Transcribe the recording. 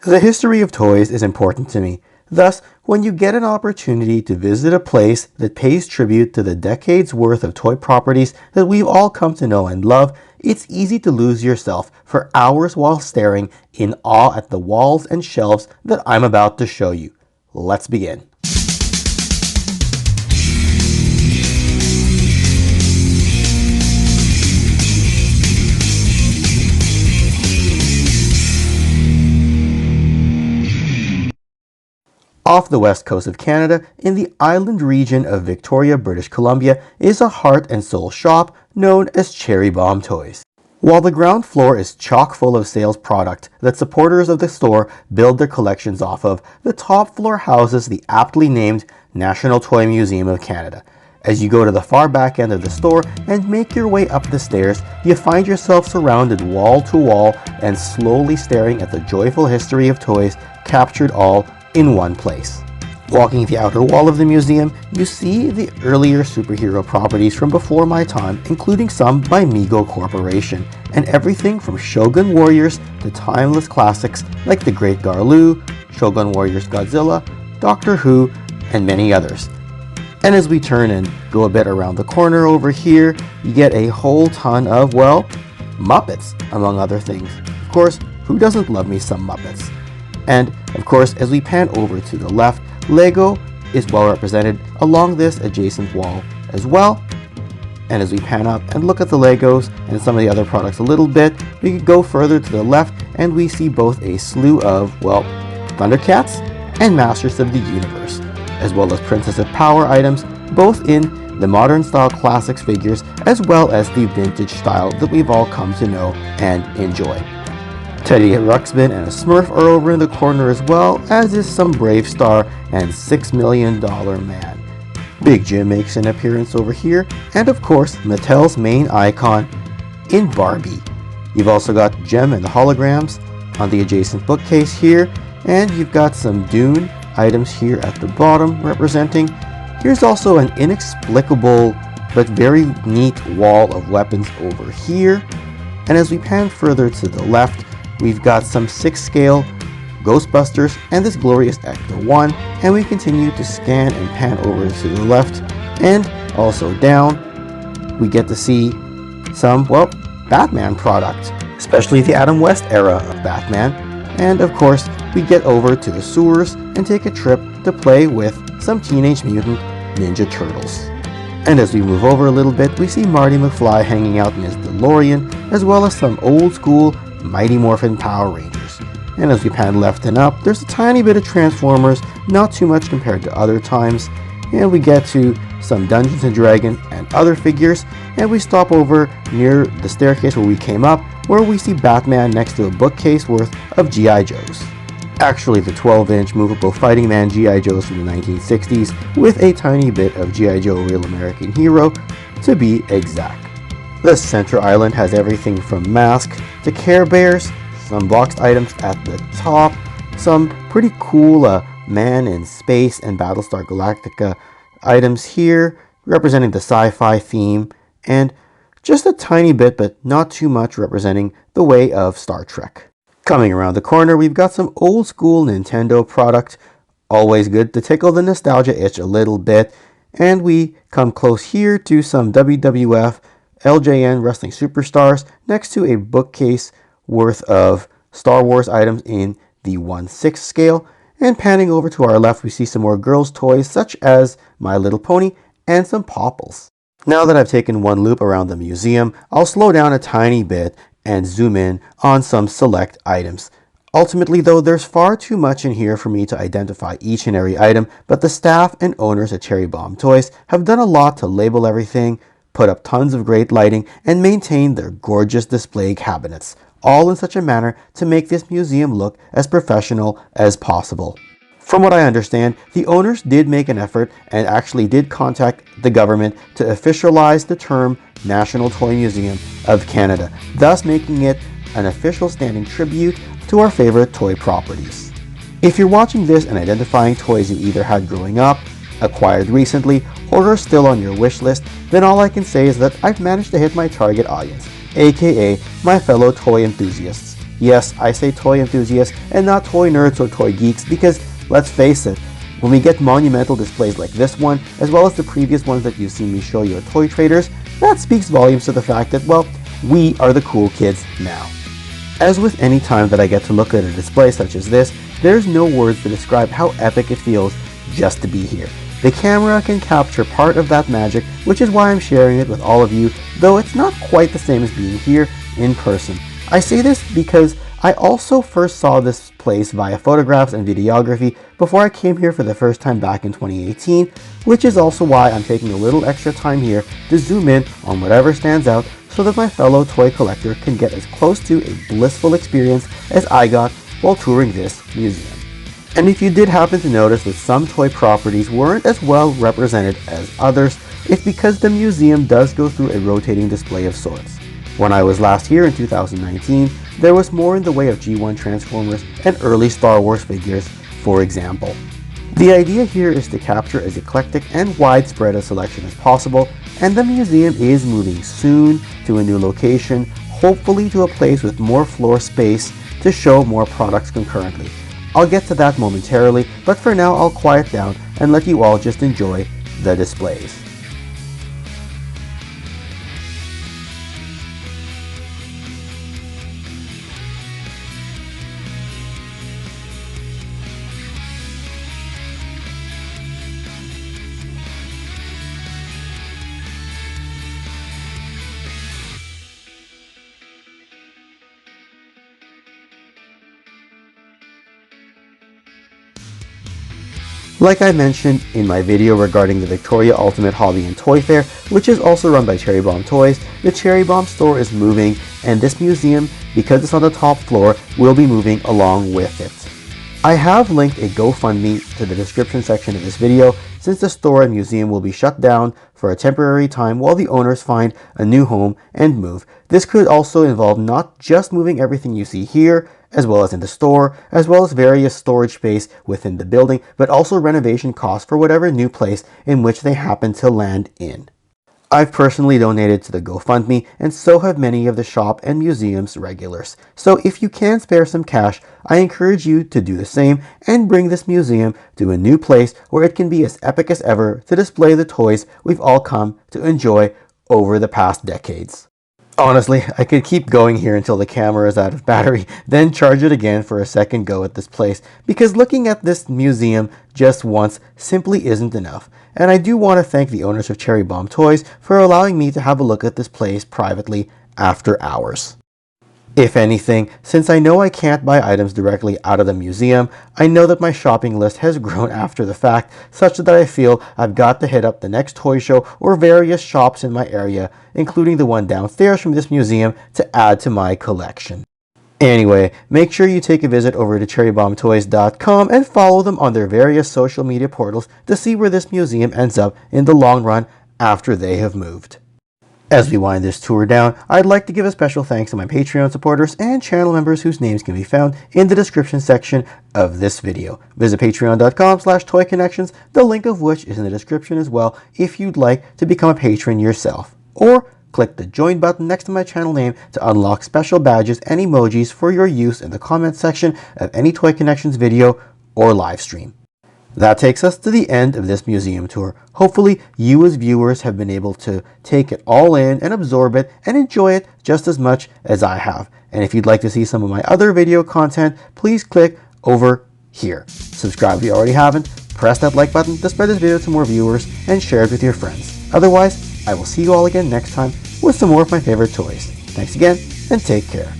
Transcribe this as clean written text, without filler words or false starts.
The history of toys is important to me. Thus, when you get an opportunity to visit a place that pays tribute to the decades worth of toy properties that we've all come to know and love, it's easy to lose yourself for hours while staring in awe at the walls and shelves that I'm about to show you. Let's begin. Off the west coast of Canada, in the island region of Victoria, British Columbia, is a heart and soul shop known as Cherry Bomb Toys. While the ground floor is chock full of sales product that supporters of the store build their collections off of, the top floor houses the aptly named National Toy Museum of Canada. As you go to the far back end of the store and make your way up the stairs, you find yourself surrounded wall to wall and slowly staring at the joyful history of toys captured all in one place. Walking the outer wall of the museum, you see the earlier superhero properties from before my time, including some by Mego Corporation, and everything from Shogun Warriors to timeless classics like The Great Garloo, Shogun Warriors Godzilla, Doctor Who, and many others. And as we turn and go a bit around the corner over here, you get a whole ton of, well, Muppets, among other things. Of course, who doesn't love me some Muppets? And, of course, as we pan over to the left, Lego is well represented along this adjacent wall as well. And as we pan up and look at the Legos and some of the other products a little bit, we could go further to the left and we see both a slew of, well, Thundercats and Masters of the Universe, as well as Princess of Power items, both in the modern style classics figures as well as the vintage style that we've all come to know and enjoy. Teddy Ruxpin and a Smurf are over in the corner as well, as is some Brave Star and $6 Million Man. Big Jim makes an appearance over here, and of course Mattel's main icon in Barbie. You've also got Jem and the holograms on the adjacent bookcase here, and you've got some Dune items here at the bottom representing. Here's also an inexplicable but very neat wall of weapons over here. And as we pan further to the left, we've got some 6-scale Ghostbusters and this glorious Ecto-1, and we continue to scan and pan over to the left and also down. We get to see some, well, Batman product, especially the Adam West era of Batman. And of course, we get over to the sewers and take a trip to play with some Teenage Mutant Ninja Turtles. And as we move over a little bit, we see Marty McFly hanging out in his DeLorean, as well as some old school Mighty Morphin Power Rangers. And as we pan left and up, there's a tiny bit of Transformers, not too much compared to other times. And we get to some Dungeons & Dragons and other figures, and we stop over near the staircase where we came up, where we see Batman next to a bookcase worth of G.I. Joes. Actually the 12-inch movable Fighting Man G.I. Joes from the 1960s, with a tiny bit of G.I. Joe Real American Hero, to be exact. The center island has everything from Mask to Care Bears, some boxed items at the top, some pretty cool Man in Space and Battlestar Galactica items here, representing the sci-fi theme, and just a tiny bit, but not too much, representing the way of Star Trek. Coming around the corner, we've got some old school Nintendo product, always good to tickle the nostalgia itch a little bit, and we come close here to some WWF LJN Wrestling Superstars next to a bookcase worth of Star Wars items in the 1/6 scale, and panning over to our left we see some more girls' toys such as My Little Pony and some Popples. Now that I've taken one loop around the museum, I'll slow down a tiny bit and zoom in on some select items. Ultimately though, there's far too much in here for me to identify each and every item, but the staff and owners at Cherry Bomb Toys have done a lot to label everything, put up tons of great lighting, and maintain their gorgeous display cabinets, all in such a manner to make this museum look as professional as possible. From what I understand, the owners did make an effort and actually did contact the government to officialize the term National Toy Museum of Canada, thus making it an official standing tribute to our favorite toy properties. If you're watching this and identifying toys you either had growing up, acquired recently, or are still on your wish list, then all I can say is that I've managed to hit my target audience, aka my fellow toy enthusiasts. Yes, I say toy enthusiasts and not toy nerds or toy geeks because, let's face it, when we get monumental displays like this one, as well as the previous ones that you've seen me show you at Toy Traders, that speaks volumes to the fact that, well, we are the cool kids now. As with any time that I get to look at a display such as this, there's no words to describe how epic it feels just to be here. The camera can capture part of that magic, which is why I'm sharing it with all of you, though it's not quite the same as being here in person. I say this because I also first saw this place via photographs and videography before I came here for the first time back in 2018, which is also why I'm taking a little extra time here to zoom in on whatever stands out so that my fellow toy collector can get as close to a blissful experience as I got while touring this museum. And if you did happen to notice that some toy properties weren't as well represented as others, it's because the museum does go through a rotating display of sorts. When I was last here in 2019, there was more in the way of G1 Transformers and early Star Wars figures, for example. The idea here is to capture as eclectic and widespread a selection as possible, and the museum is moving soon to a new location, hopefully to a place with more floor space to show more products concurrently. I'll get to that momentarily, but for now I'll quiet down and let you all just enjoy the displays. Like I mentioned in my video regarding the Victoria Ultimate Hobby and Toy Fair, which is also run by Cherry Bomb Toys, the Cherry Bomb store is moving, and this museum, because it's on the top floor, will be moving along with it. I have linked a GoFundMe to the description section of this video, since the store and museum will be shut down for a temporary time while the owners find a new home and move. This could also involve not just moving everything you see here, as well as in the store, as well as various storage space within the building, but also renovation costs for whatever new place in which they happen to land in. I've personally donated to the GoFundMe, and so have many of the shop and museum's regulars. So if you can spare some cash, I encourage you to do the same and bring this museum to a new place where it can be as epic as ever to display the toys we've all come to enjoy over the past decades. Honestly, I could keep going here until the camera is out of battery, then charge it again for a second go at this place, because looking at this museum just once simply isn't enough. And I do want to thank the owners of Cherry Bomb Toys for allowing me to have a look at this place privately after hours. If anything, since I know I can't buy items directly out of the museum, I know that my shopping list has grown after the fact, such that I feel I've got to hit up the next toy show or various shops in my area, including the one downstairs from this museum, to add to my collection. Anyway, make sure you take a visit over to cherrybombtoys.com and follow them on their various social media portals to see where this museum ends up in the long run after they have moved. As we wind this tour down, I'd like to give a special thanks to my Patreon supporters and channel members whose names can be found in the description section of this video. Visit patreon.com/toyconnections, the link of which is in the description as well if you'd like to become a patron yourself. Or click the join button next to my channel name to unlock special badges and emojis for your use in the comment section of any Toy Connections video or live stream. That takes us to the end of this museum tour. Hopefully you as viewers have been able to take it all in and absorb it and enjoy it just as much as I have. And if you'd like to see some of my other video content, please click over here. Subscribe if you already haven't, press that like button to spread this video to more viewers, and share it with your friends. Otherwise, I will see you all again next time with some more of my favorite toys. Thanks again, and take care.